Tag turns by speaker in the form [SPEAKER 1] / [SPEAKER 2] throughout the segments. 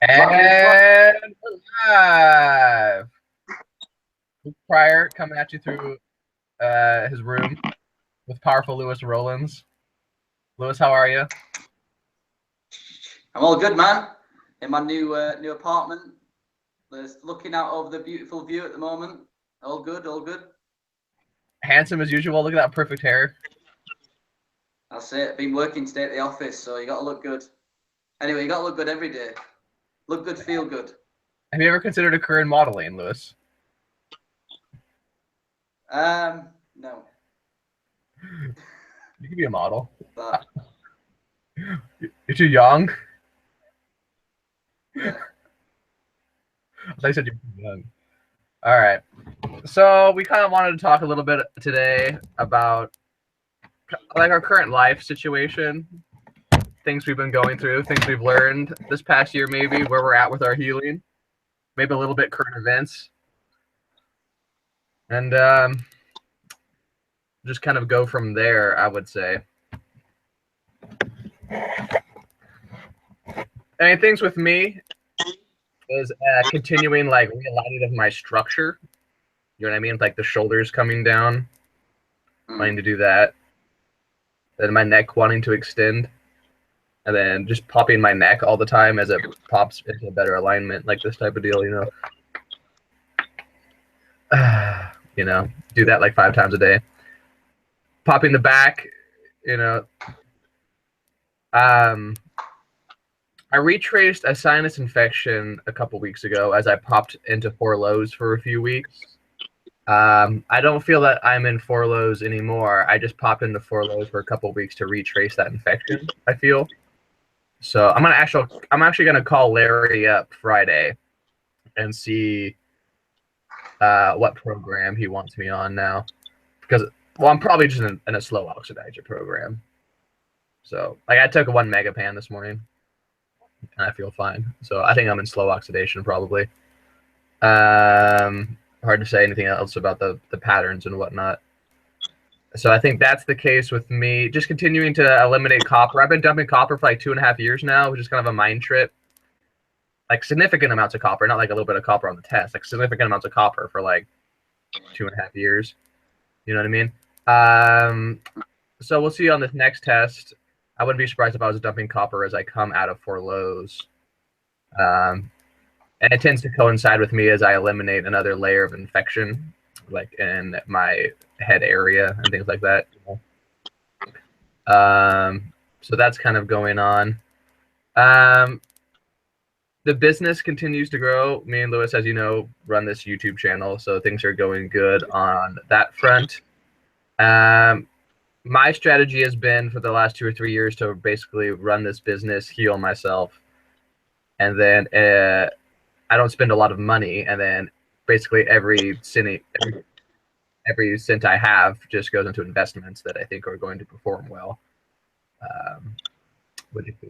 [SPEAKER 1] And we're live. Pryor coming at you through his room with powerful Rowlands. Lewis, how are you?
[SPEAKER 2] I'm all good, man. In my new apartment, just looking out over the beautiful view at the moment. All good, all good.
[SPEAKER 1] Handsome as usual. Look at that perfect hair.
[SPEAKER 2] That's it. Been working today at the office, so you got to look good. Anyway, you got to look good every day. Look good, feel good.
[SPEAKER 1] Have you ever considered a career in modeling, Lewis?
[SPEAKER 2] No.
[SPEAKER 1] You could be a model.
[SPEAKER 2] But
[SPEAKER 1] You're too young.
[SPEAKER 2] yeah.
[SPEAKER 1] I thought you said you're too young. All right. So we kind of wanted to talk a little bit today about like our current life situation, things we've been going through, things we've learned this past year, maybe where we're at with our healing, maybe a little bit current events, and just kind of go from there, I would say. And things with me is continuing like realigning of my structure. You know what I mean? Like the shoulders coming down, wanting to do that. Then my neck wanting to extend. And then just popping my neck all the time as it pops into a better alignment, like this type of deal, you know. You know, do that like 5 times a day. Popping the back, you know. I retraced a sinus infection a couple weeks ago as I popped into 4 lows for a few weeks. I don't feel that I'm in 4 lows anymore. I just popped into 4 lows for a couple weeks to retrace that infection, I feel. So I'm actually gonna call Larry up Friday and see what program he wants me on now, because I'm probably just in a slow oxidizer program. So like I took 1 megapan this morning and I feel fine. So I think I'm in slow oxidation probably. Hard to say anything else about the patterns and whatnot. So I think that's the case with me. Just continuing to eliminate copper. I've been dumping copper for like 2.5 years now, which is kind of a mind trip. Like significant amounts of copper, not like a little bit of copper on the test, like significant amounts of copper for like 2.5 years. You know what I mean? So we'll see on this next test. I wouldn't be surprised if I was dumping copper as I come out of 4 lows. And it tends to coincide with me as I eliminate another layer of infection, like in my head area and things like that. So that's kind of going on. The business continues to grow. Me and Lewis, as you know, run this YouTube channel, so things are going good on that front. My strategy has been for the last 2 or 3 years to basically run this business, heal myself, and then I don't spend a lot of money, and then basically every cent I have just goes into investments that I think are going to perform well.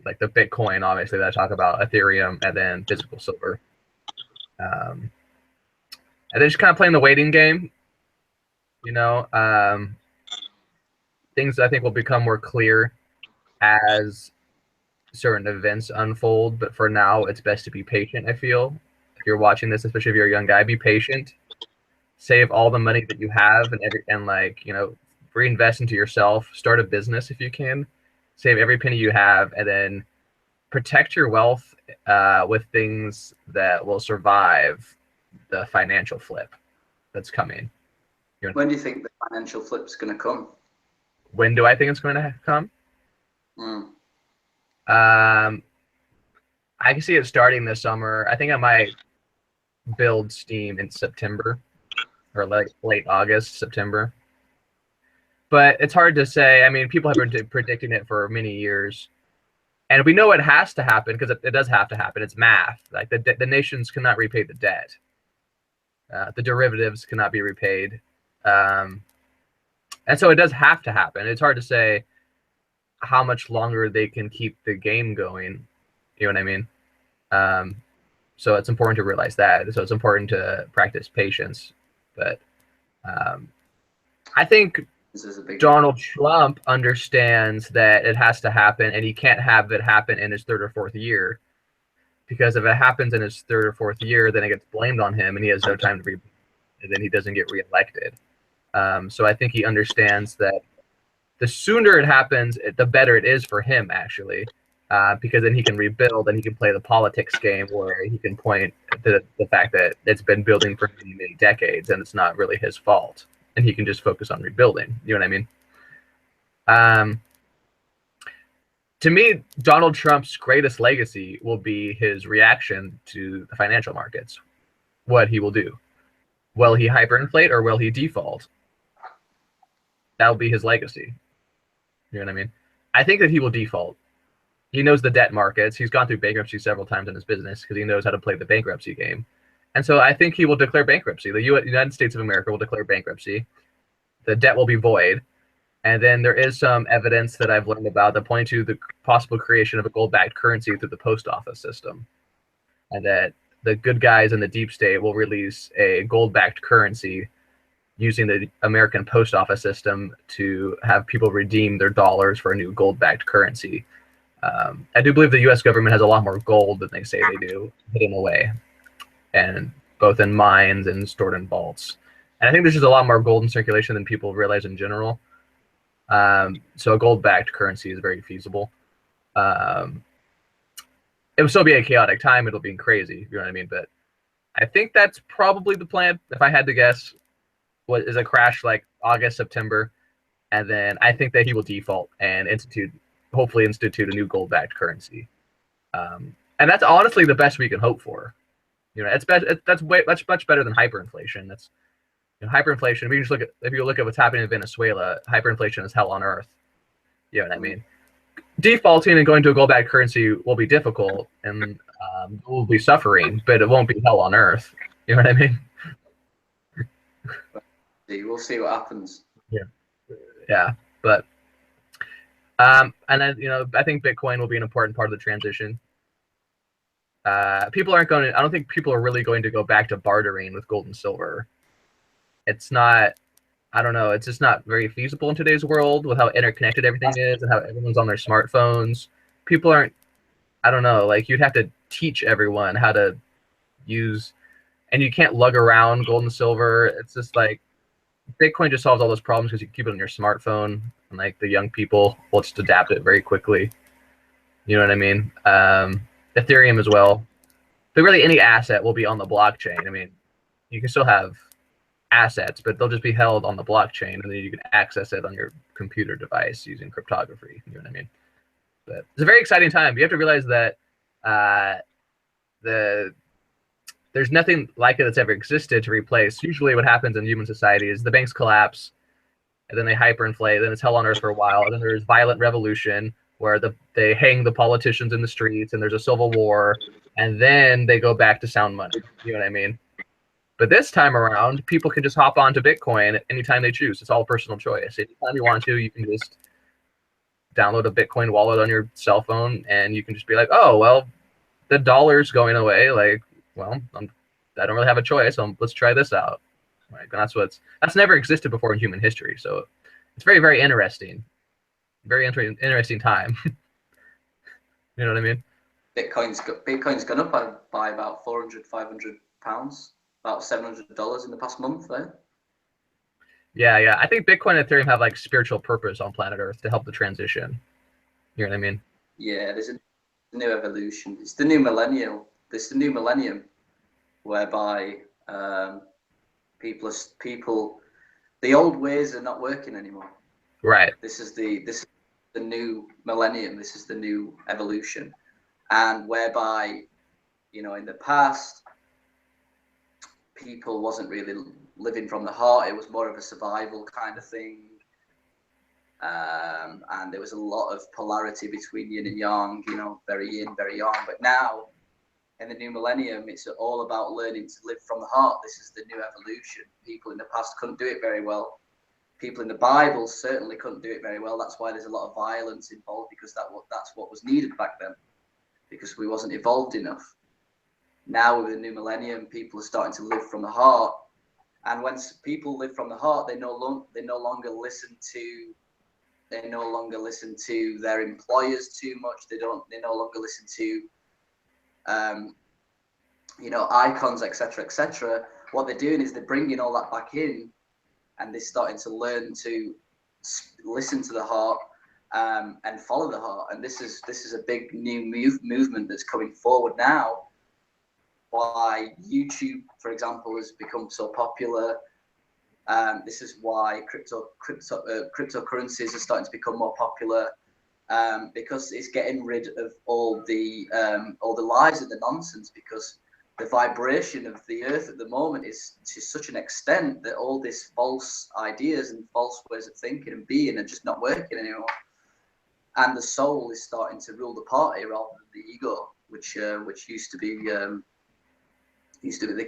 [SPEAKER 1] Like the Bitcoin, obviously, that I talk about, Ethereum, and then physical silver. And then just kind of playing the waiting game, you know. Things I think will become more clear as certain events unfold, but for now, it's best to be patient, I feel. If you're watching this, especially if you're a young guy, be patient. Save all the money that you have and like, you know, reinvest into yourself. Start a business if you can. Save every penny you have, and then protect your wealth with things that will survive the financial flip that's coming.
[SPEAKER 2] When do you think the financial flip's going to come?
[SPEAKER 1] When do I think it's going to come? I can see it starting this summer. I think I might build steam in September or like late August, September. But it's hard to say. I mean, people have been predicting it for many years. And we know it has to happen because it does have to happen. It's math. Like the nations cannot repay the debt. The derivatives cannot be repaid. And so it does have to happen. It's hard to say how much longer they can keep the game going. You know what I mean? So it's important to realize that. So it's important to practice patience. But I think Donald Trump understands that it has to happen, and he can't have it happen in his 3rd or 4th year. because if it happens in his third or fourth year, then it gets blamed on him, and he has no time to and then he doesn't get reelected. So I think he understands that the sooner it happens, the better it is for him, actually, because then he can rebuild and he can play the politics game where he can point to the fact that it's been building for many, many decades and it's not really his fault, and he can just focus on rebuilding. You know what I mean? To me, Donald Trump's greatest legacy will be his reaction to the financial markets. What he will do. Will he hyperinflate or will he default? That will be his legacy. You know what I mean? I think that he will default. He knows the debt markets. He's gone through bankruptcy several times in his business because he knows how to play the bankruptcy game. And so I think he will declare bankruptcy. The United States of America will declare bankruptcy. The debt will be void. And then there is some evidence that I've learned about that point to the possible creation of a gold-backed currency through the post office system. And that the good guys in the deep state will release a gold-backed currency using the American post office system to have people redeem their dollars for a new gold-backed currency. I do believe the U.S. government has a lot more gold than they say they do, hidden away, and both in mines and stored in vaults. And I think there's just a lot more gold in circulation than people realize in general. So a gold-backed currency is very feasible. It will still be a chaotic time. It'll be crazy, you know what I mean? But I think that's probably the plan, if I had to guess. What is a crash like August, September, and then I think that he will default and hopefully institute a new gold-backed currency. And that's honestly the best we can hope for. You know, that's much better than hyperinflation. That's hyperinflation. If you just if you look at what's happening in Venezuela, hyperinflation is hell on earth. You know what I mean? Defaulting and going to a gold-backed currency will be difficult, and we'll be suffering, but it won't be hell on earth. You know what I mean?
[SPEAKER 2] We'll see what happens.
[SPEAKER 1] Yeah, but and then I think Bitcoin will be an important part of the transition. People aren't going to. I don't think people are really going to go back to bartering with gold and silver. It's not. I don't know. It's just not very feasible in today's world with how interconnected everything is and how everyone's on their smartphones. People aren't. I don't know. Like you'd have to teach everyone how to use, and you can't lug around gold and silver. It's just like Bitcoin just solves all those problems because you can keep it on your smartphone, and like the young people will just adapt it very quickly. You know what I mean? Ethereum as well. But really, any asset will be on the blockchain. I mean, you can still have assets, but they'll just be held on the blockchain, and then you can access it on your computer device using cryptography. You know what I mean? But it's a very exciting time. You have to realize that there's nothing like it that's ever existed to replace. Usually what happens in human society is the banks collapse, and then they hyperinflate, then it's hell on earth for a while, and then there's violent revolution where they hang the politicians in the streets, and there's a civil war, and then they go back to sound money. You know what I mean? But this time around, people can just hop onto Bitcoin anytime they choose. It's all a personal choice. Anytime you want to, you can just download a Bitcoin wallet on your cell phone, and you can just be like, oh, well, the dollar's going away. Like, well, I don't really have a choice. Let's try this out. Right? And that's never existed before in human history. So it's very, very interesting. Very interesting time. You know what I mean?
[SPEAKER 2] Bitcoin's gone up by about 400, 500 pounds, about $700 in the past month there.
[SPEAKER 1] Yeah. I think Bitcoin and Ethereum have like spiritual purpose on planet Earth to help the transition. You know what I mean?
[SPEAKER 2] Yeah, there's a new evolution. It's the new millennium. This is the new millennium, whereby people, the old ways are not working anymore.
[SPEAKER 1] Right.
[SPEAKER 2] This is the new millennium. This is the new evolution, and whereby, in the past, people wasn't really living from the heart. It was more of a survival kind of thing. And there was a lot of polarity between yin and yang, very yin, very yang. But now, in the new millennium, it's all about learning to live from the heart. This is the new evolution. People in the past couldn't do it very well. People in the Bible certainly couldn't do it very well. That's why there's a lot of violence involved, because that's what was needed back then, because we wasn't evolved enough. Now with the new millennium, people are starting to live from the heart. And when people live from the heart, they no longer listen to their employers too much. They no longer listen to you know, icons, etc., etc. What they're doing is they're bringing all that back in, and they're starting to learn to listen to the heart and follow the heart. And this is a big new movement that's coming forward now. Why YouTube, for example, has become so popular. This is why cryptocurrencies are starting to become more popular, because it's getting rid of all the lies and the nonsense, because the vibration of the earth at the moment is to such an extent that all these false ideas and false ways of thinking and being are just not working anymore. And the soul is starting to rule the party rather than the ego, which used to be the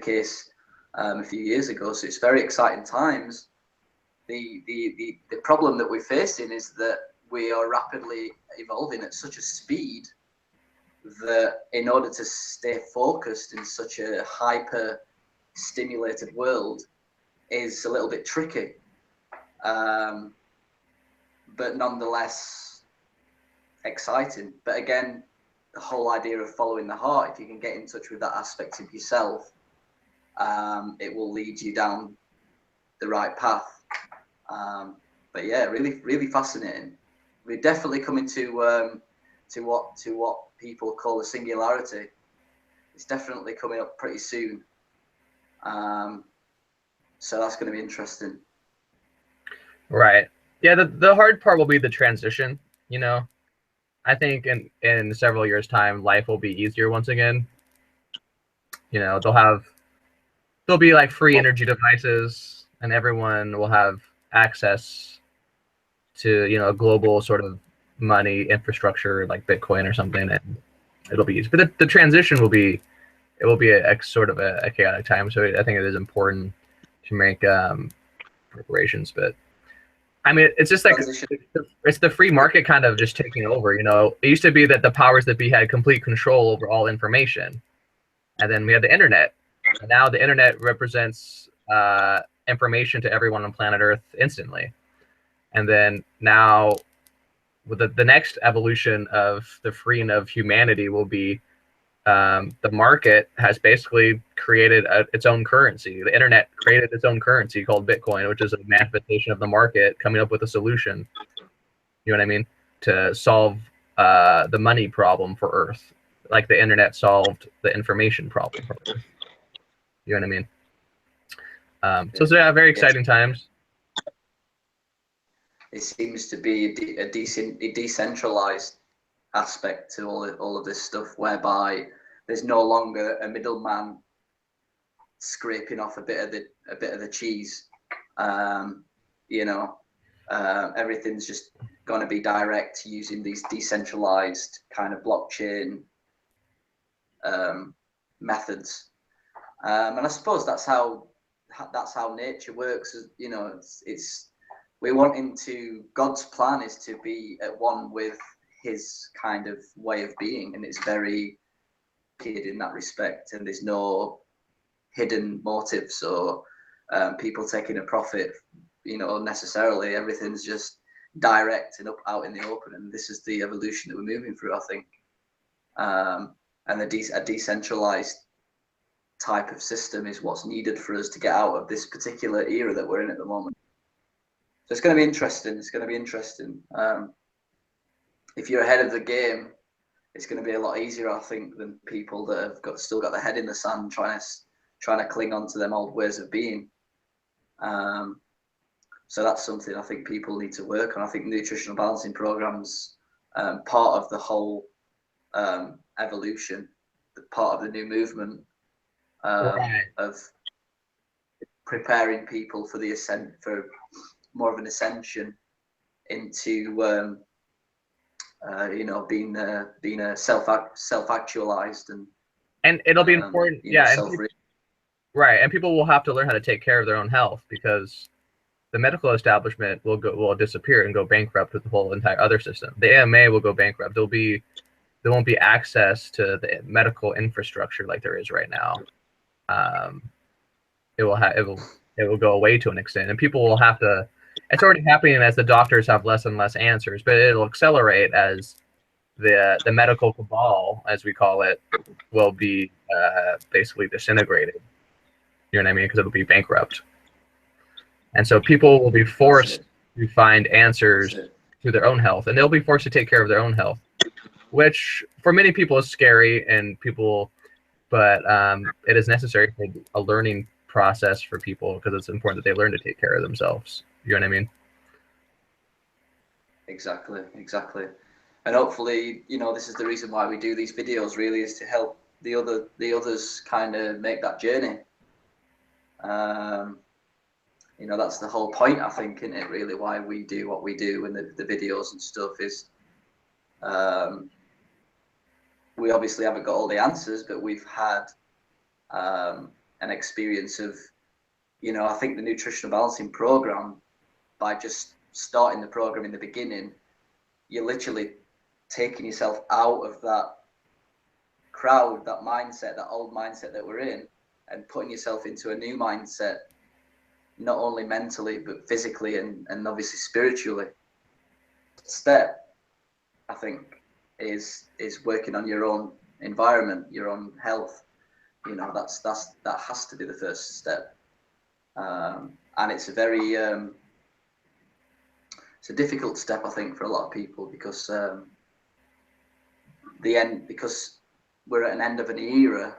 [SPEAKER 2] case a few years ago. So it's very exciting times. The problem that we're facing is that we are rapidly evolving at such a speed that in order to stay focused in such a hyper stimulated world is a little bit tricky, but nonetheless exciting. But again, the whole idea of following the heart, if you can get in touch with that aspect of yourself, it will lead you down the right path. But yeah, really fascinating. We're definitely coming to what people call a singularity. It's definitely coming up pretty soon. So that's going to be interesting.
[SPEAKER 1] Right. Yeah, the hard part will be the transition, you know. I think in several years' time, life will be easier once again. You know, there'll be like free energy devices, and everyone will have access to, you know, a global sort of money infrastructure like Bitcoin or something, and it'll be easy. But the transition will be a sort of a chaotic time. So I think it is important to make preparations. But I mean, it's just like it's the free market kind of just taking over. You know, it used to be that the powers that be had complete control over all information, and then we had the internet. And now the internet represents information to everyone on planet Earth instantly. And then now, with the next evolution of the freeing of humanity will be the market has basically created its own currency. The internet created its own currency called Bitcoin, which is a manifestation of the market coming up with a solution. You know what I mean? To solve the money problem for Earth, like the internet solved the information problem for Earth. You know what I mean? So yeah, very exciting times.
[SPEAKER 2] It seems to be a decentralized aspect to all of this stuff, whereby there's no longer a middleman scraping off a bit of the cheese. You know, everything's just going to be direct using these decentralized kind of blockchain methods. And I suppose that's how nature works. You know, it's we're wanting to, God's plan is to be at one with his kind of way of being, and it's very hid in that respect, and there's no hidden motives or people taking a profit, you know, necessarily. Everything's just direct and out in the open, and this is the evolution that we're moving through, I think. And a decentralized type of system is what's needed for us to get out of this particular era that we're in at the moment. So it's going to be interesting. It's going to be interesting. If you're ahead of the game, it's going to be a lot easier, I think, than people that have still got their head in the sand trying to cling on to them old ways of being. So that's something I think people need to work on. I think nutritional balancing programs, part of the whole evolution, part of the new movement of preparing people for for more of an ascension into you know, being a self-actualized
[SPEAKER 1] and it'll be important, yeah,
[SPEAKER 2] and
[SPEAKER 1] right, and people will have to learn how to take care of their own health, because the medical establishment will disappear and go bankrupt with the whole entire other system. The AMA will go bankrupt. There won't be access to the medical infrastructure like there is right now. It will go away to an extent, and people will have to. It's already happening as the doctors have less and less answers, but it'll accelerate as the medical cabal, as we call it, will be basically disintegrated. You know what I mean? Because it'll be bankrupt. And so people will be forced to find answers to their own health, and they'll be forced to take care of their own health, which for many people is scary, and people, but it is necessary for a learning process for people, because it's important that they learn to take care of themselves. You know what I mean?
[SPEAKER 2] Exactly. And hopefully, you know, this is the reason why we do these videos, really, is to help the others kind of make that journey. You know, that's the whole point, I think, isn't it, really, why we do what we do, and the videos and stuff is, we obviously haven't got all the answers, but we've had an experience of, you know, I think the nutritional balancing program, by just starting the program in the beginning, you're literally taking yourself out of that crowd, that mindset, that old mindset that we're in, and putting yourself into a new mindset, not only mentally but physically and obviously spiritually. Step, I think, is working on your own environment, your own health. You know, that has to be the first step. And it's a very it's a difficult step, I think, for a lot of people, because because we're at an end of an era.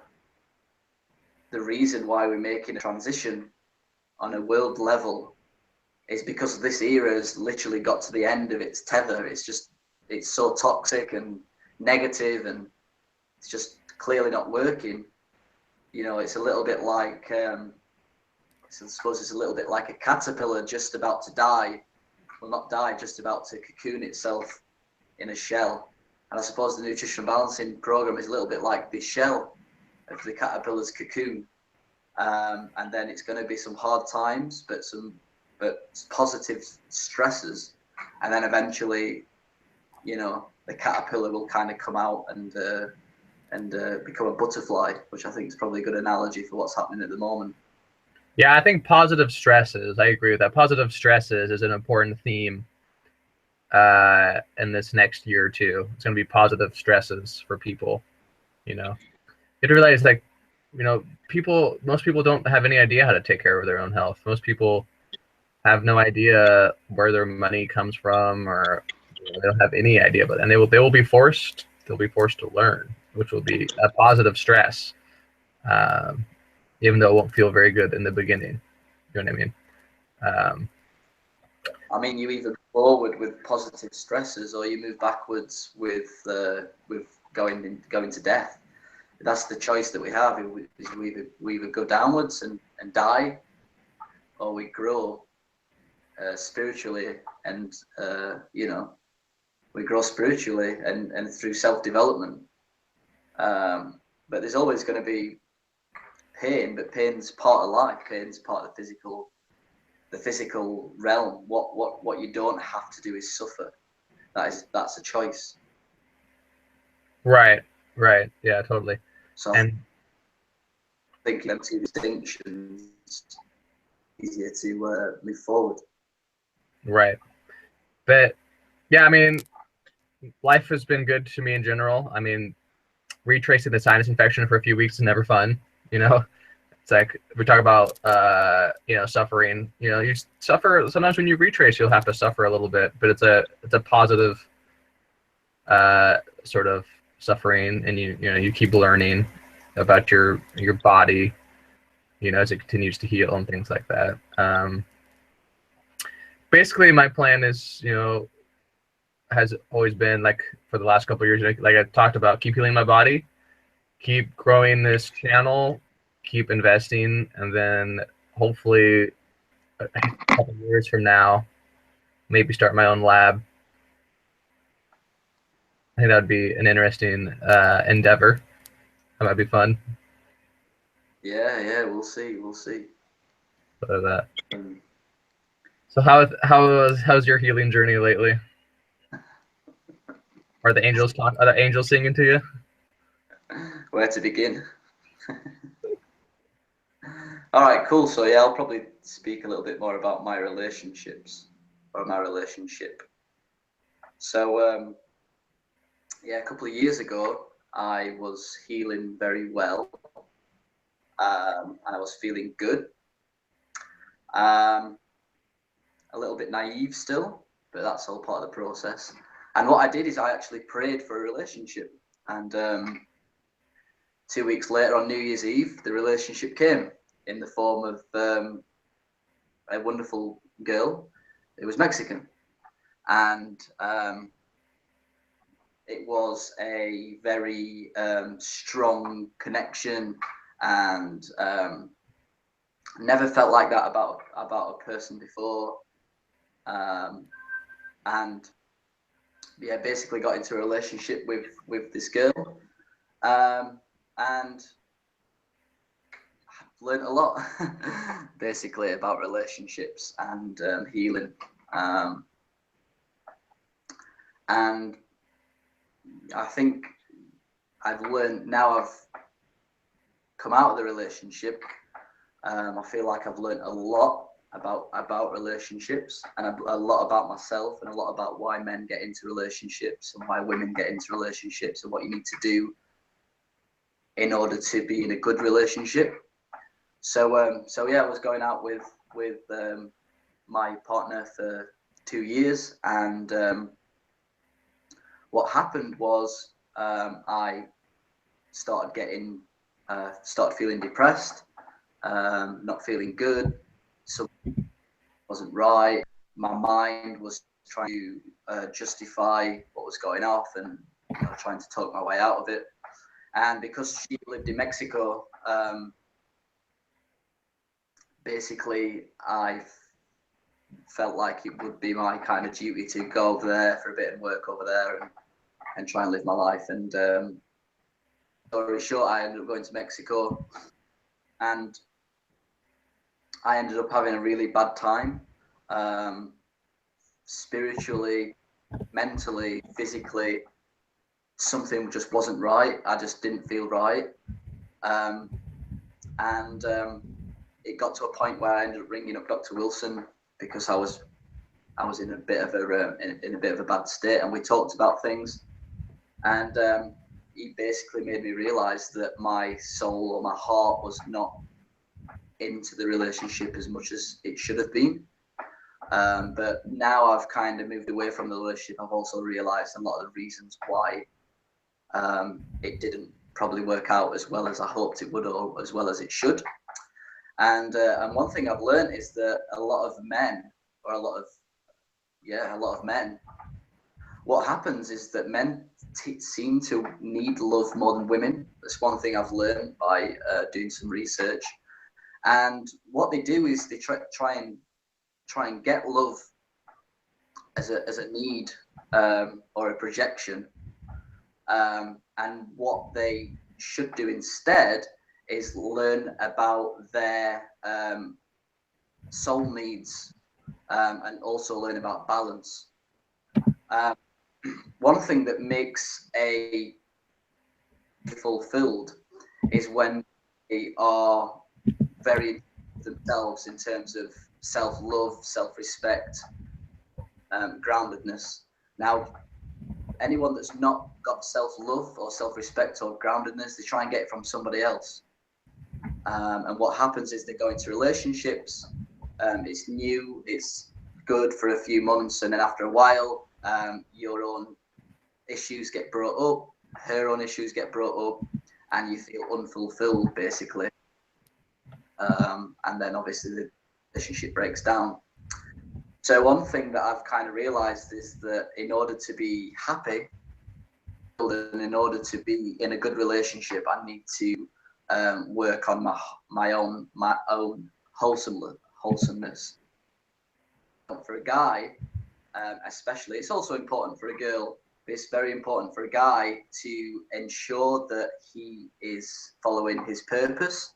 [SPEAKER 2] The reason why we're making a transition on a world level is because this era has literally got to the end of its tether. It's so toxic and negative, and it's just clearly not working. You know, it's a little bit like, I suppose it's a little bit like a caterpillar just about to die. Well, not die, just about to cocoon itself in a shell. And I suppose the nutritional balancing program is a little bit like the shell of the caterpillar's cocoon. And then it's going to be some hard times, but positive stresses, and then eventually, you know, the caterpillar will kind of come out and become a butterfly, which I think is probably a good analogy for what's happening at the moment.
[SPEAKER 1] Yeah, I think positive stresses, I agree with that. Positive stresses is an important theme in this next year or two. It's going to be positive stresses for people. You know, you have to realize, like, you know, most people don't have any idea how to take care of their own health. Most people have no idea where their money comes from, or they don't have any idea about it. And they'll be forced to learn, which will be a positive stress, even though it won't feel very good in the beginning. You know what I mean?
[SPEAKER 2] I mean, you either move forward with positive stresses, or you move backwards with going to death. That's the choice that we have. We either go downwards and die, or we grow spiritually, and you know, we grow spiritually and through self-development. But there's always going to be pain, but pain's part of life. Pain's part of the physical realm. What you don't have to do is suffer. That's a choice.
[SPEAKER 1] Right. Yeah, totally.
[SPEAKER 2] So
[SPEAKER 1] and
[SPEAKER 2] I think them two distinctions, easier to move forward.
[SPEAKER 1] Right. But yeah, I mean, life has been good to me in general. I mean, retracing the sinus infection for a few weeks is never fun. You know, it's like we talk about, you know, suffering. You know, you suffer sometimes when you retrace. You'll have to suffer a little bit, but it's a positive sort of suffering, and you know you keep learning about your body, you know, as it continues to heal and things like that. Basically, my plan is, you know, has always been, like, for the last couple of years, like I talked about, keep healing my body, keep growing this channel, keep investing, and then hopefully a couple of years from now, maybe start my own lab. I think that would be an interesting endeavor. That might be fun.
[SPEAKER 2] Yeah, we'll see.
[SPEAKER 1] But, so how's your healing journey lately? Are the angels singing to you?
[SPEAKER 2] Where to begin? All right, cool. So yeah, I'll probably speak a little bit more about my relationships, or my relationship. So yeah, a couple of years ago, I was healing very well, and I was feeling good. A little bit naive still, but that's all part of the process. And what I did is I actually prayed for a relationship, and 2 weeks later, on New Year's Eve, the relationship came in the form of a wonderful girl. It was Mexican, and it was a very strong connection, and never felt like that about a person before. And yeah, basically got into a relationship with this girl, and I've learned a lot basically about relationships and healing, and I think I've learned, now I've come out of the relationship, I feel like I've learned a lot about relationships, and a lot about myself, and a lot about why men get into relationships and why women get into relationships, and what you need to do in order to be in a good relationship. So yeah, I was going out with my partner for 2 years, and what happened was I started feeling depressed, not feeling good. Something wasn't right. My mind was trying to justify what was going off, and trying to talk my way out of it. And because she lived in Mexico, basically I felt like it would be my kind of duty to go over there for a bit and work over there, and try and live my life. And story short, I ended up going to Mexico, and I ended up having a really bad time, spiritually, mentally, physically. Something just wasn't right. I just didn't feel right, and it got to a point where I ended up ringing up Dr. Wilson, because I was in a bit of a bad state, and we talked about things, and he basically made me realize that my soul or my heart was not into the relationship as much as it should have been. But now I've kind of moved away from the relationship. I've also realized a lot of the reasons why it didn't probably work out as well as I hoped it would, or as well as it should. And one thing I've learned is that a lot of men, what happens is that men seem to need love more than women. That's one thing I've learned by doing some research. And what they do is they try and get love as a need, or a projection. And what they should do instead is learn about their soul needs, and also learn about balance. One thing that makes a fulfilled is when they are very themselves in terms of self-love, self-respect, groundedness. Now, anyone that's not got self-love or self-respect or groundedness, they try and get it from somebody else. And what happens is they go into relationships. It's new, it's good for a few months, and then after a while, your own issues get brought up, her own issues get brought up, and you feel unfulfilled, basically. And then obviously the relationship breaks down. So one thing that I've kind of realized is that in order to be happy, and in order to be in a good relationship, I need to work on my own wholesomeness. For a guy, especially, it's also important for a girl. But it's very important for a guy to ensure that he is following his purpose,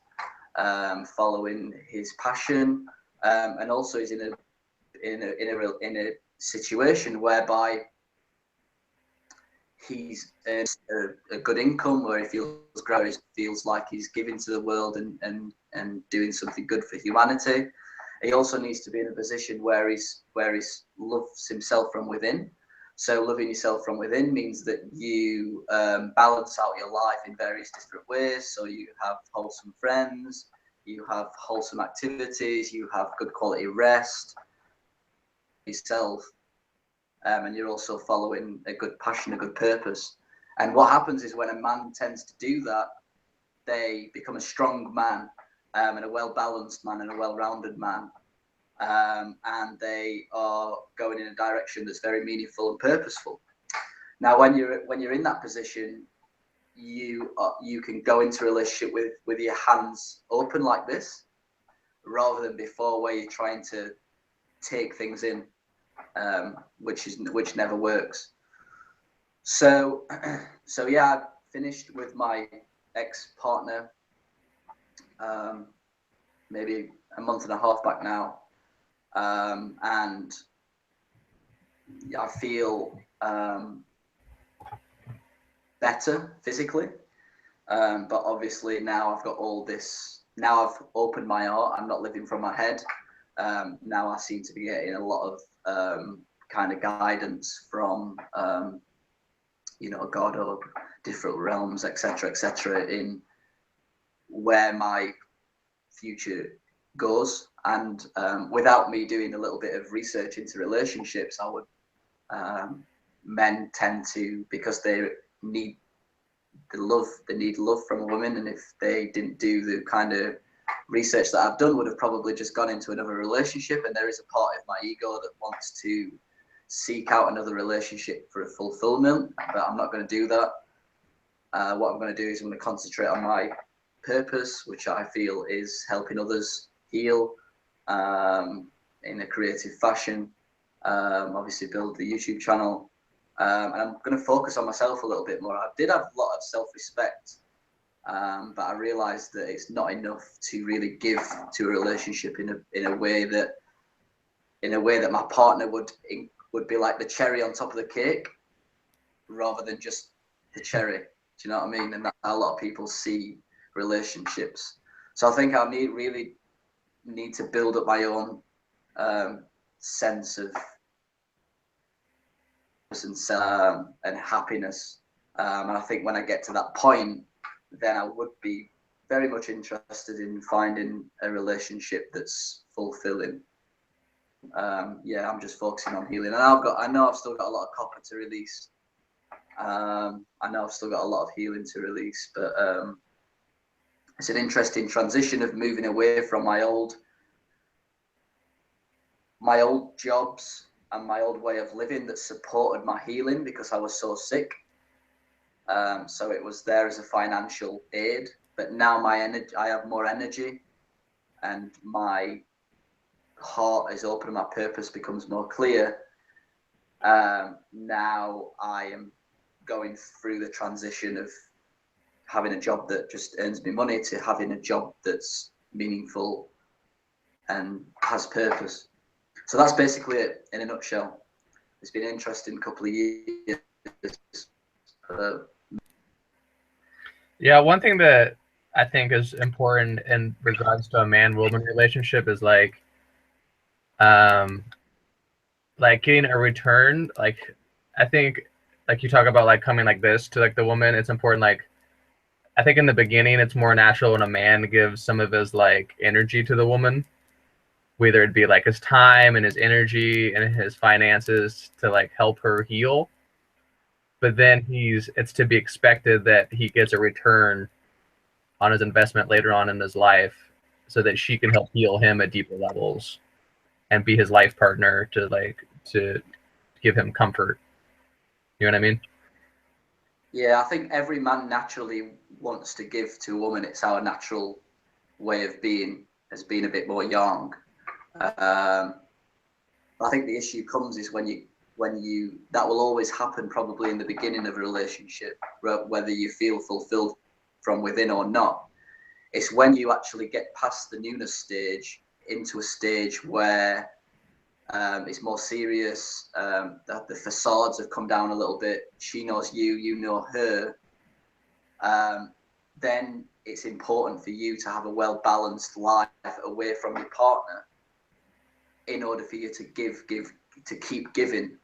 [SPEAKER 2] following his passion, and also is in a situation whereby he's a good income, where he feels like he's giving to the world and doing something good for humanity. He also needs to be in a position where he loves himself from within, So loving yourself from within means that you balance out your life in various different ways. So you have wholesome friends, you have wholesome activities, you have good quality rest, yourself, and you're also following a good passion, a good purpose. And what happens is when a man tends to do that, they become a strong man, and a well-balanced man and a well-rounded man. And they are going in a direction that's very meaningful and purposeful. Now, when you're in that position, you can go into a relationship with your hands open like this, rather than before where you're trying to take things in, which never works. So yeah, I finished with my ex-partner maybe a month and a half back now. And I feel better physically, but obviously now I've got all this. Now I've opened my heart. I'm not living from my head. Now I seem to be getting a lot of kind of guidance from God or different realms, etc., in where my future goes. And without me doing a little bit of research into relationships, I would men tend to, because they need love from a woman, and if they didn't do the kind of research that I've done, would have probably just gone into another relationship. And there is a part of my ego that wants to seek out another relationship for a fulfillment, but I'm not going to do that. What I'm going to do is I'm going to concentrate on my purpose, which I feel is helping others heal in a creative fashion. Obviously build the YouTube channel, and I'm going to focus on myself a little bit more. I did have a lot of self-respect, but I realized that it's not enough to really give to a relationship in a way that my partner would be like the cherry on top of the cake, rather than just the cherry. Do you know what I mean? And that's how a lot of people see relationships. So I think I really need to build up my own sense of and happiness. And I think when I get to that point, then I would be very much interested in finding a relationship that's fulfilling. Yeah, I'm just focusing on healing, and I know I've still got a lot of copper to release. I know I've still got a lot of healing to release, but it's an interesting transition of moving away from my old jobs and my old way of living that supported my healing because I was so sick. So it was there as a financial aid, but now I have more energy, and my heart is open and my purpose becomes more clear. Now I am going through the transition of having a job that just earns me money to having a job that's meaningful and has purpose. So that's basically it in a nutshell. It's been an interesting couple of years.
[SPEAKER 1] Yeah, one thing that I think is important in regards to a man-woman relationship is like getting a return. Like, I think, like you talk about like coming like this to like the woman, it's important. Like, I think in the beginning it's more natural when a man gives some of his like energy to the woman, whether it be like his time and his energy and his finances to like help her heal. But then it's to be expected that he gets a return on his investment later on in his life, so that she can help heal him at deeper levels and be his life partner to give him comfort. You know what I mean?
[SPEAKER 2] Yeah, I think every man naturally wants to give to a woman. It's our natural way of being, as being a bit more young. I think the issue comes is when you that will always happen probably in the beginning of a relationship, whether you feel fulfilled from within or not. It's when you actually get past the newness stage into a stage where it's more serious, that the facades have come down a little bit, she knows you, you know her, then it's important for you to have a well-balanced life away from your partner in order for you to keep giving.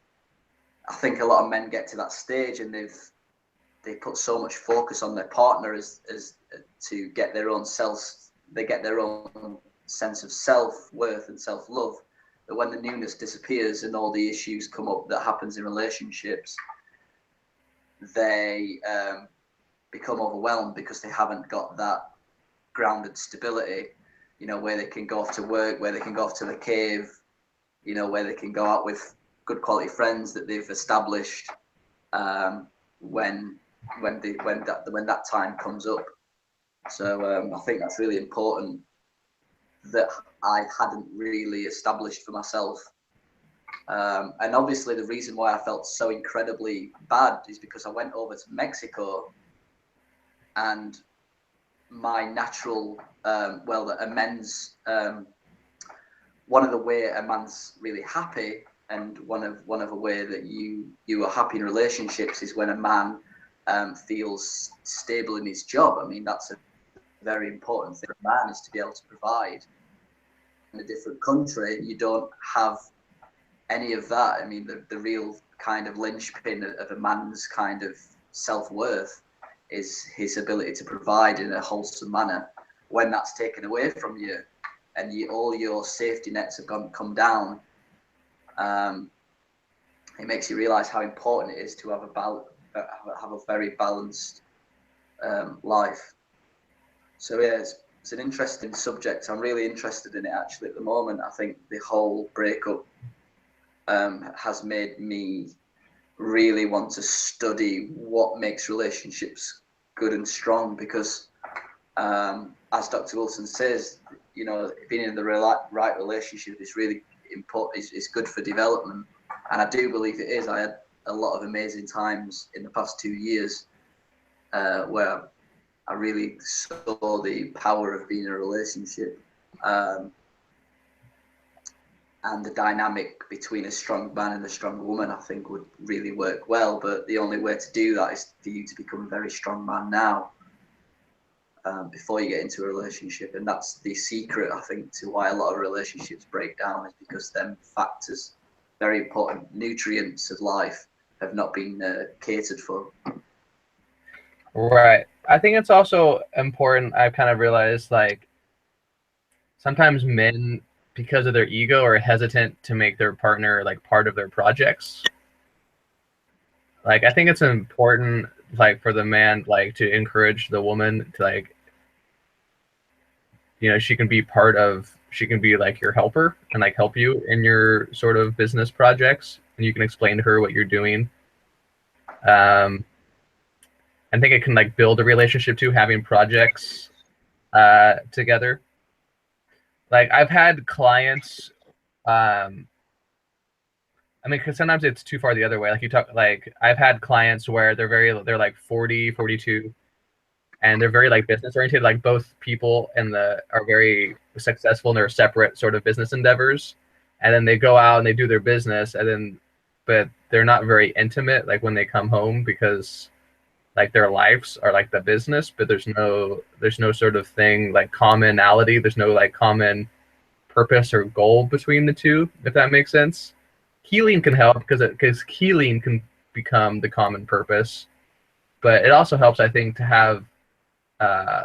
[SPEAKER 2] I think a lot of men get to that stage and they put so much focus on their partner as to get their own they get their own sense of self-worth and self-love, that when the newness disappears and all the issues come up that happens in relationships, they become overwhelmed because they haven't got that grounded stability, you know, where they can go off to work, where they can go off to the cave, you know, where they can go out with good quality friends that they've established when that time comes up. So I think that's really important that I hadn't really established for myself. And obviously the reason why I felt so incredibly bad is because I went over to Mexico, and my natural, one of the way a man's really happy, and one of the way that you are happy in relationships is when a man feels stable in his job. I mean, that's a very important thing for a man, is to be able to provide. In a different country, you don't have any of that. I mean, the real kind of linchpin of a man's kind of self-worth is his ability to provide in a wholesome manner. When that's taken away from you, and all your safety nets have come down, it makes you realize how important it is to have a very balanced life. So yeah, it's an interesting subject. I'm really interested in it actually at the moment. I think the whole breakup has made me really want to study what makes relationships good and strong, because as Dr. Wilson says, you know, being in the right relationship is really important. It's good for development, and I do believe it is. I had a lot of amazing times in the past 2 years where I really saw the power of being in a relationship, and the dynamic between a strong man and a strong woman, I think, would really work well. But the only way to do that is for you to become a very strong man now, before you get into a relationship. And that's the secret, I think, to why a lot of relationships break down, is because them factors, very important nutrients of life, have not been catered for.
[SPEAKER 1] Right. I think it's also important. I've kind of realized, like, sometimes men, because of their ego, are hesitant to make their partner like part of their projects. Like, I think it's important, like, for the man, like, to encourage the woman to, like, you know, she can be like your helper and like help you in your sort of business projects, and you can explain to her what you're doing. I think it can like build a relationship too, having projects together. Like, I've had clients, I mean, because sometimes it's too far the other way. Like, I've had clients where they're like 40, 42, and they're very like business oriented. Like, both people are very successful in their separate sort of business endeavors, and then they go out and they do their business, but they're not very intimate like when they come home, because like their lives are like the business, but there's no sort of thing like commonality. There's no like common purpose or goal between the two, if that makes sense. Healing can help, because healing can become the common purpose, but it also helps, I think, to have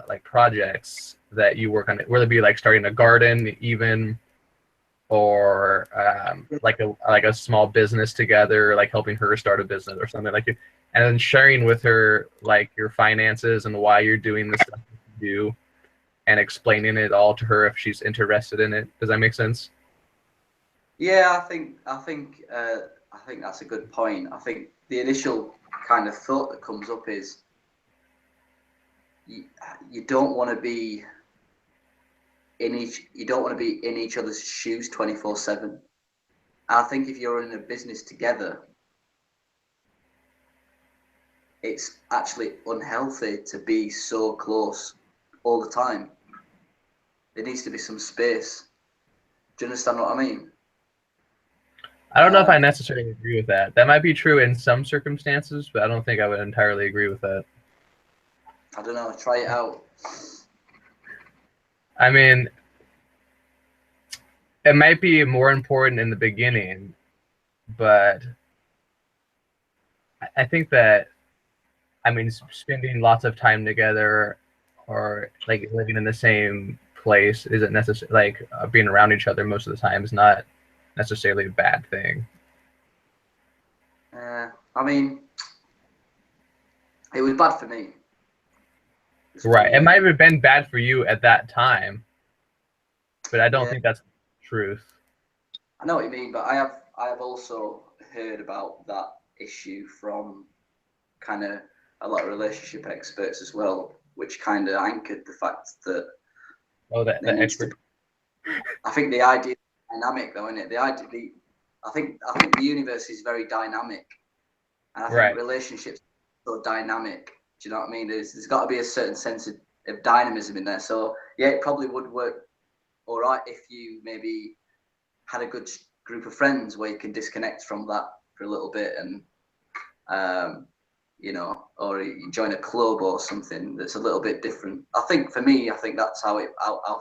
[SPEAKER 1] like projects that you work on, whether it be like starting a garden even, or like a small business together, like helping her start a business or something, like, and then sharing with her like your finances and why you're doing the stuff you do, and explaining it all to her if she's interested in it. Does that make sense?
[SPEAKER 2] Yeah, I think that's a good point. I think the initial kind of thought that comes up is you don't want to be in each other's shoes 24/7. I think if you're in a business together, it's actually unhealthy to be so close all the time. There needs to be some space. Do you understand what I mean?
[SPEAKER 1] I don't know if I necessarily agree with that. That might be true in some circumstances, but I don't think I would entirely agree with that.
[SPEAKER 2] I don't know. Try it out.
[SPEAKER 1] I mean, it might be more important in the beginning, but I think that, I mean, spending lots of time together or like living in the same place isn't necessarily like being around each other most of the time is not necessarily a bad thing.
[SPEAKER 2] I mean, it was bad for me.
[SPEAKER 1] Right. It might have been bad for you at that time, but I don't
[SPEAKER 2] Yeah,
[SPEAKER 1] think that's truth.
[SPEAKER 2] I know what you mean, but I have also heard about that issue from kind of a lot of relationship experts as well, which kind of anchored the fact that
[SPEAKER 1] Oh, that
[SPEAKER 2] there
[SPEAKER 1] the
[SPEAKER 2] needs to
[SPEAKER 1] expert.
[SPEAKER 2] be, I think the idea is dynamic though, isn't it? I think the universe is very dynamic, and I think
[SPEAKER 1] Right.
[SPEAKER 2] relationships are so dynamic. Do you know what I mean? There's got to be a certain sense of dynamism in there. So yeah, it probably would work all right if you maybe had a good group of friends where you can disconnect from that for a little bit and you know, or you join a club or something that's a little bit different. I think for me, I think that's how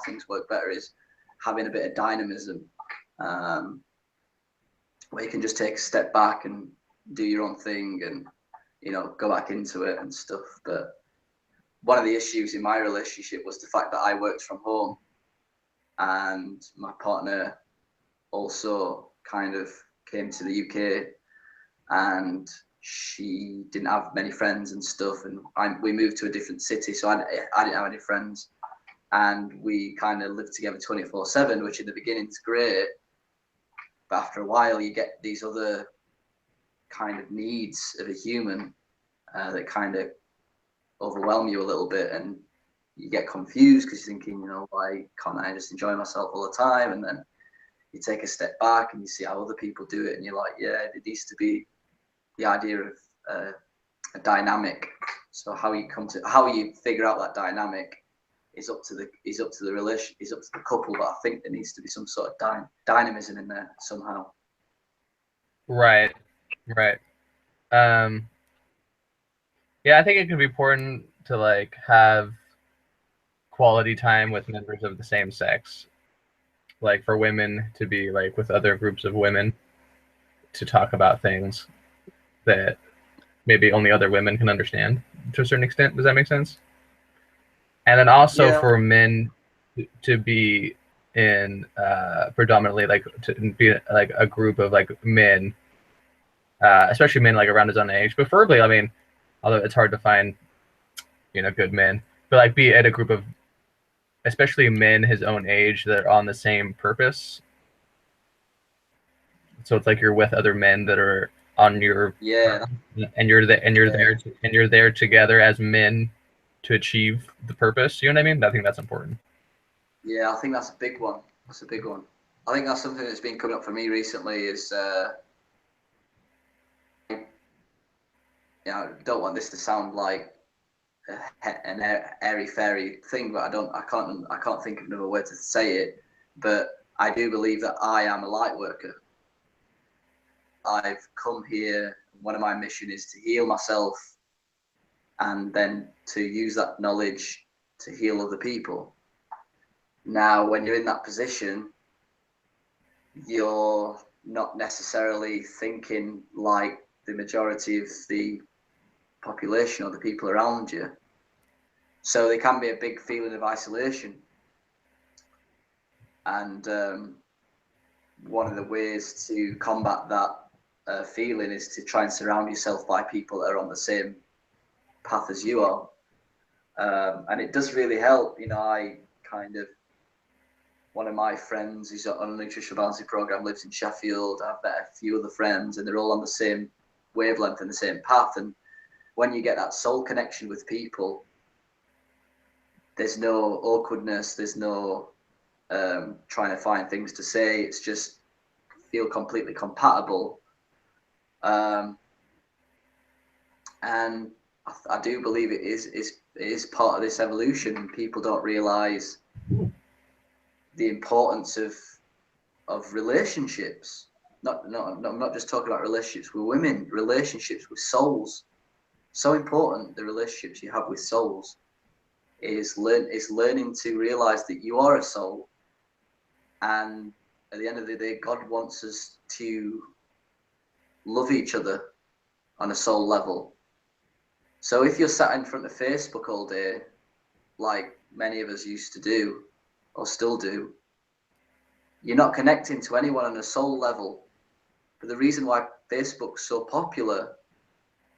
[SPEAKER 2] things work better, is having a bit of dynamism, where you can just take a step back and do your own thing and, you know, go back into it and stuff. But one of the issues in my relationship was the fact that I worked from home and my partner also kind of came to the UK, and she didn't have many friends and stuff, and we moved to a different city, so I didn't have any friends, and we kind of lived together 24/7, which in the beginning is great, but after a while you get these other kind of needs of a human that kind of overwhelm you a little bit, and you get confused because you're thinking, you know, why can't I just enjoy myself all the time? And then you take a step back and you see how other people do it, and you're like, yeah, it needs to be the idea of a dynamic. So how you figure out that dynamic is up to the relation, is up to the couple. But I think there needs to be some sort of dynamism in there somehow.
[SPEAKER 1] Right. Right. Um, yeah, I think it can be important to like have quality time with members of the same sex, like for women to be like with other groups of women to talk about things that maybe only other women can understand to a certain extent. Does that make sense? And then also
[SPEAKER 2] Yeah,
[SPEAKER 1] for men to be in predominantly like to be like a group of like men, especially men like around his own age, preferably. I mean, although it's hard to find, you know, good men, but like be at a group of especially men his own age that are on the same purpose. So it's like you're with other men that are on your
[SPEAKER 2] yeah,
[SPEAKER 1] and you're there
[SPEAKER 2] yeah,
[SPEAKER 1] and you're there together as men to achieve the purpose. You know what I mean? I think that's important.
[SPEAKER 2] yeah. I think that's a big one. That's a big one. I think that's something that's been coming up for me recently. Is you know, I don't want this to sound like an airy fairy thing, but I can't think of another way to say it. But I do believe that I am a light worker. I've come here. One of my mission is to heal myself, and then to use that knowledge to heal other people. Now, when you're in that position, you're not necessarily thinking like the majority of the population or the people around you. So there can be a big feeling of isolation. And one of the ways to combat that feeling is to try and surround yourself by people that are on the same path as you are. And it does really help. You know, one of my friends who's on a nutritional balancing program lives in Sheffield. I've met a few other friends, and they're all on the same wavelength and the same path. And when you get that soul connection with people, there's no awkwardness, there's no trying to find things to say. It's just feel completely compatible. And I do believe it is part of this evolution. People don't realize the importance of relationships. I'm not just talking about relationships with women, relationships with souls. So important, the relationships you have with souls is learning to realize that you are a soul, and at the end of the day, God wants us to love each other on a soul level. So if you're sat in front of Facebook all day, like many of us used to do, or still do, you're not connecting to anyone on a soul level. But the reason why Facebook's so popular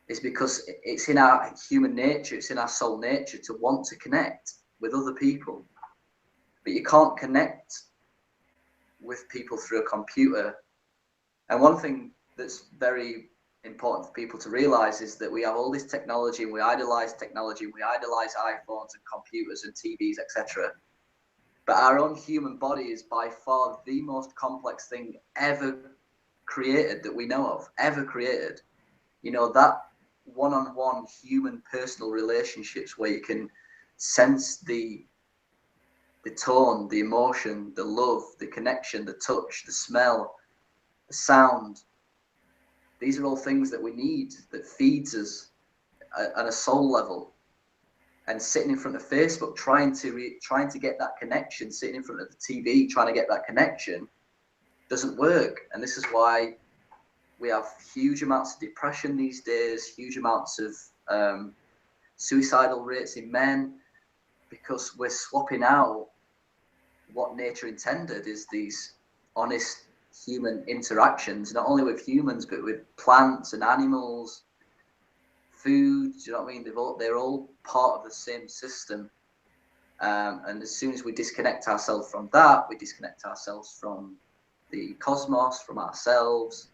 [SPEAKER 2] is because it's in our human nature, it's in our soul nature to want to connect with other people. But you can't connect with people through a computer. And one thing that's very important for people to realize is that we have all this technology, and we idolize technology, and we idolize iPhones and computers and TVs, etc. But our own human body is by far the most complex thing ever created that we know of, ever created. You know, that one-on-one human personal relationships where you can sense the tone, the emotion, the love, the connection, the touch, the smell, the sound. These are all things that we need, that feeds us at a soul level. And sitting in front of Facebook, trying to get that connection, sitting in front of the TV, trying to get that connection, doesn't work. And this is why we have huge amounts of depression these days, huge amounts of suicidal rates in men, because we're swapping out what nature intended is these honest human interactions, not only with humans, but with plants and animals, food, do you know what I mean? They're all part of the same system. And as soon as we disconnect ourselves from that, we disconnect ourselves from the cosmos, from ourselves,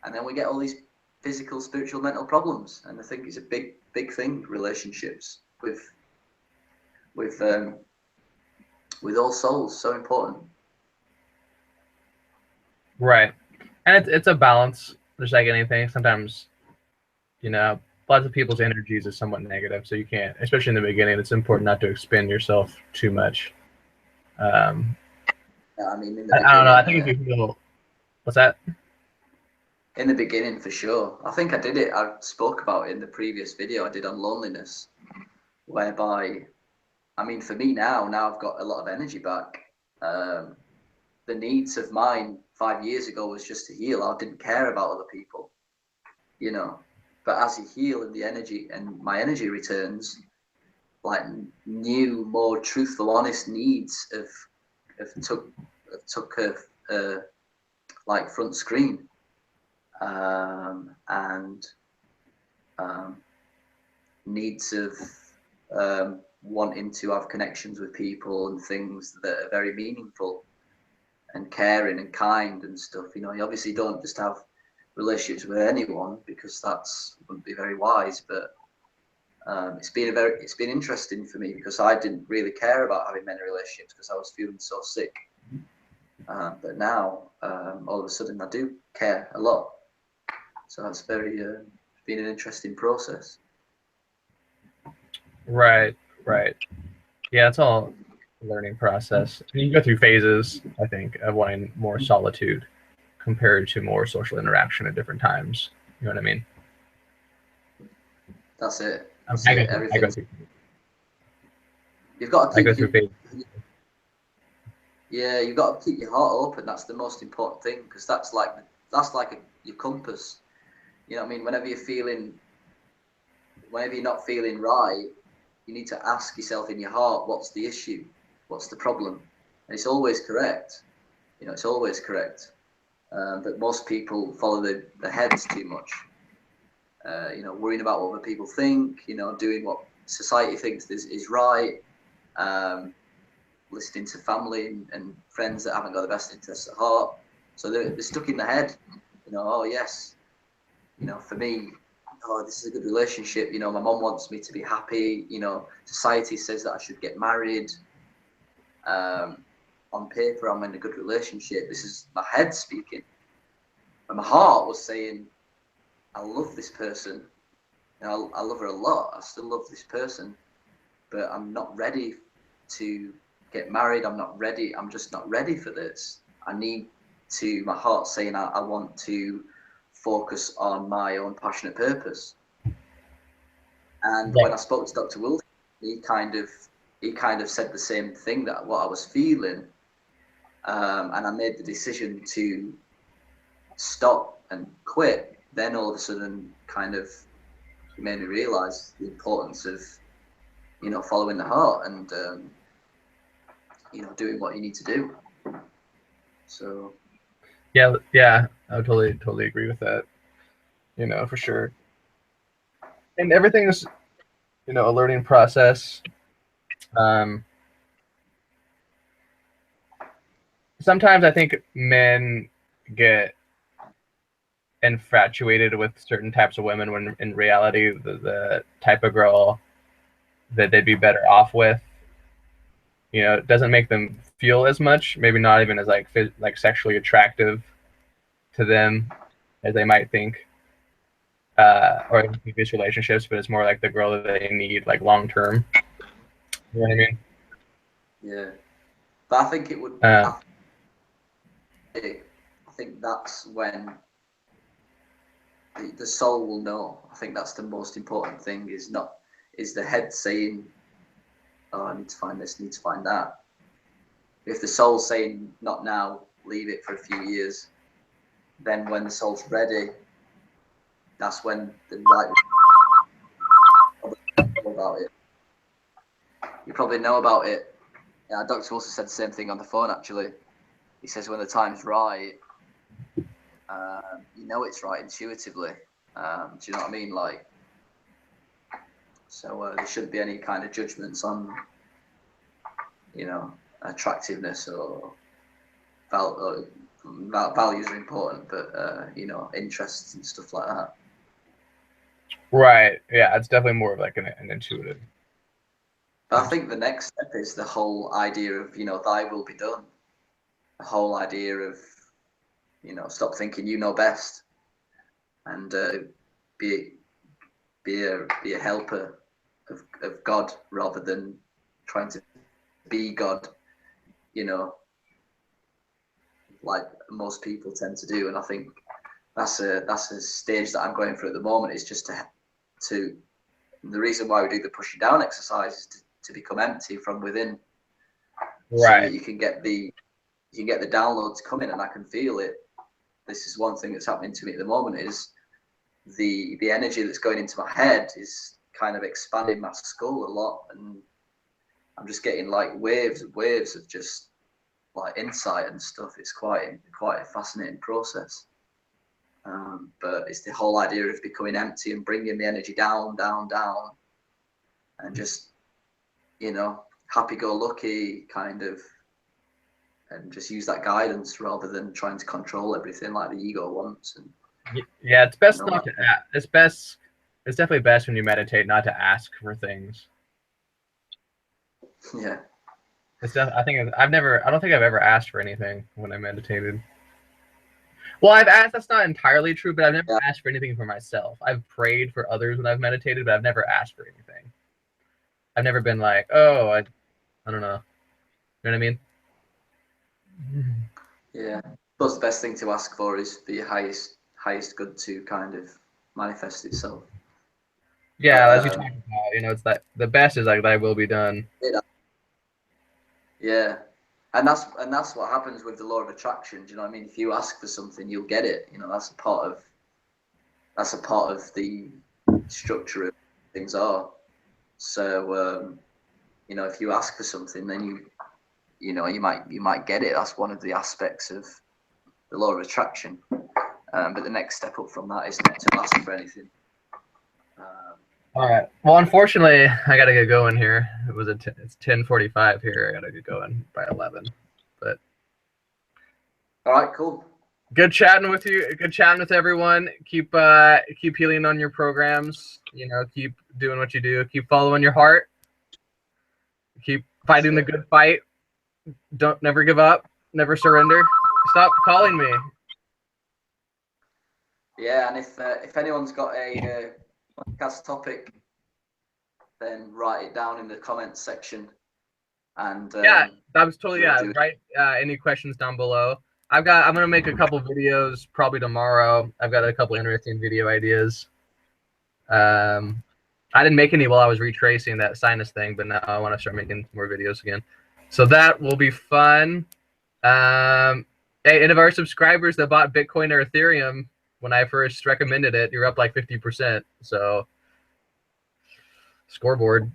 [SPEAKER 2] and then we get all these physical, spiritual, mental problems. And I think it's a big thing, relationships with all souls, so important.
[SPEAKER 1] Right. And it's a balance, just like anything. Sometimes, lots of people's energies is somewhat negative, so you can't, especially in the beginning, it's important not to expend yourself too much.
[SPEAKER 2] Yeah, I mean, in the
[SPEAKER 1] I don't know. I think if you feel, what's that?
[SPEAKER 2] In the beginning, for sure. I think I did it. I spoke about it in the previous video I did on loneliness, whereby, I mean, for me now I've got a lot of energy back. The needs of mine 5 years ago was just to heal. I didn't care about other people, you know. But as you heal and the energy and my energy returns, like new, more truthful, honest needs have took a like front screen. And needs of wanting to have connections with people and things that are very meaningful and caring and kind and stuff. You know, you obviously don't just have relationships with anyone, because wouldn't be very wise. But it's been interesting for me, because I didn't really care about having many relationships because I was feeling so sick. But now, all of a sudden, I do care a lot. So that's been an interesting process.
[SPEAKER 1] Right. Yeah, it's all a learning process. And you go through phases, I think, of wanting more solitude compared to more social interaction at different times. You know what I mean?
[SPEAKER 2] That's it.
[SPEAKER 1] I go through.
[SPEAKER 2] You've got to keep.
[SPEAKER 1] I go through phases.
[SPEAKER 2] Yeah, you've got to keep your heart open. That's the most important thing, because that's like your compass. You know what I mean? Whenever you're not feeling right, you need to ask yourself in your heart, what's the issue? What's the problem? And it's always correct. You know, it's always correct. But most people follow the heads too much. You know, worrying about what other people think, you know, doing what society thinks is right, listening to family and friends that haven't got the best interests at heart. So they're stuck in the head, you know, oh yes, you know, for me, oh, this is a good relationship, you know, my mom wants me to be happy, you know, society says that I should get married. On paper, I'm in a good relationship. This is my head speaking. And my heart was saying, I love this person. You know, I love her a lot. I still love this person, but I'm not ready to get married. I'm not ready. I'm just not ready for this. I need my heart saying, I want to focus on my own passionate purpose. And when I spoke to Dr. Wilson, he kind of said the same thing, that what I was feeling. And I made the decision to stop and quit, then all of a sudden kind of made me realize the importance of, you know, following the heart and, you know, doing what you need to do. So.
[SPEAKER 1] Yeah, I would totally agree with that. You know, for sure. And everything is, you know, a learning process. Sometimes I think men get infatuated with certain types of women when in reality the type of girl that they'd be better off with, you know, it doesn't make them feel as much, maybe not even as like sexually attractive to them as they might think, or in previous relationships, but it's more like the girl that they need like long term. You know what I mean?
[SPEAKER 2] Yeah, but I think it would. I think that's when the soul will know. I think that's the most important thing. Is the head saying, "Oh, I need to find this, need to find that." If the soul's saying, "Not now, leave it for a few years," then when the soul's ready, that's when the right about it. You probably know about it. Yeah, Dr. Wilson said the same thing on the phone, actually. He says when the time's right, you know it's right intuitively. Do you know what I mean? Like, so there shouldn't be any kind of judgments on, you know, attractiveness or values are important, but you know, interests and stuff like that.
[SPEAKER 1] Right. Yeah, it's definitely more of like an intuitive.
[SPEAKER 2] But I think the next step is the whole idea of, you know, thy will be done. The whole idea of, you know, stop thinking you know best, and be a helper of God rather than trying to be God, you know, like most people tend to do. And I think that's a stage that I'm going through at the moment, is just to the reason why we do the pushing down exercise is to become empty from within,
[SPEAKER 1] Right.
[SPEAKER 2] so that you can get the downloads coming, and I can feel it. This is one thing that's happening to me at the moment, is the energy that's going into my head is kind of expanding my skull a lot, and I'm just getting like waves of just like insight and stuff. It's quite a fascinating process. But it's the whole idea of becoming empty and bringing the energy down, and just, you know, happy-go-lucky kind of, and just use that guidance rather than trying to control everything like the ego wants. And
[SPEAKER 1] yeah, it's best not to. It's best. It's definitely best when you meditate not to ask for things.
[SPEAKER 2] Yeah.
[SPEAKER 1] I think I don't think I've ever asked for anything when I meditated. Well, I've asked. That's not entirely true, but I've never asked for anything for myself. I've prayed for others when I've meditated, but I've never asked for anything. I've never been like, oh, I don't know. You know what I mean?
[SPEAKER 2] Yeah. But the best thing to ask for is for your highest good to kind of manifest itself.
[SPEAKER 1] Yeah, as you talk about, you know, it's like the best is like thy will be done.
[SPEAKER 2] Yeah. And that's what happens with the law of attraction. Do you know what I mean? If you ask for something, you'll get it. You know, that's a part of the structure of things are. So you know, if you ask for something, then you know you might get it. That's one of the aspects of the law of attraction. But the next step up from that is not to ask for anything.
[SPEAKER 1] All right. Well, unfortunately, I gotta get going here. It's 10:45 here. I gotta get going by 11. But
[SPEAKER 2] all right, cool.
[SPEAKER 1] Good chatting with you. Good chatting with everyone. Keep healing on your programs. You know, keep doing what you do. Keep following your heart. Keep fighting the good fight. Don't never give up. Never surrender. Stop calling me.
[SPEAKER 2] Yeah, and if anyone's got a podcast topic, then write it down in the comments section. And
[SPEAKER 1] yeah, that was totally Write any questions down below. I'm gonna make a couple videos probably tomorrow. I've got a couple interesting video ideas. I didn't make any while I was retracing that sinus thing, but now I want to start making more videos again. So that will be fun. Hey, and of our subscribers that bought Bitcoin or Ethereum, when I first recommended it, you're up like 50%. So scoreboard.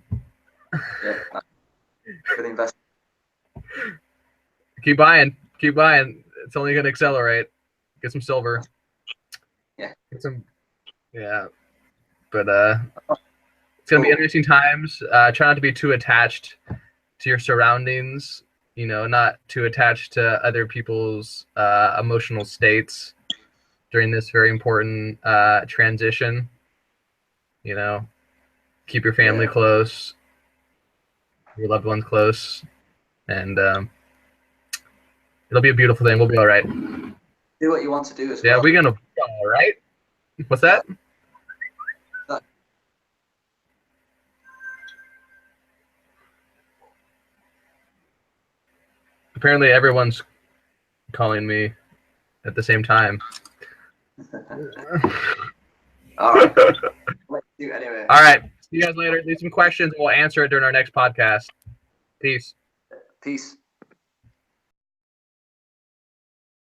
[SPEAKER 2] Yeah. Good investment.
[SPEAKER 1] Keep buying. Keep buying. It's only going to accelerate. Get some silver.
[SPEAKER 2] Yeah.
[SPEAKER 1] Get some. Yeah. But it's going to be interesting times. Try not to be too attached to your surroundings. You know, not too attached to other people's emotional states during this very important transition. You know, keep your family close, your loved ones close, and it'll be a beautiful thing. We'll be all right.
[SPEAKER 2] Do what you want to do as
[SPEAKER 1] Yeah,
[SPEAKER 2] well.
[SPEAKER 1] we're gonna be all right. What's that? Apparently, everyone's calling me at the same time.
[SPEAKER 2] All right. Let's do it anyway.
[SPEAKER 1] All right. See you guys later. Leave some questions. We'll answer it during our next podcast. Peace.
[SPEAKER 2] Peace.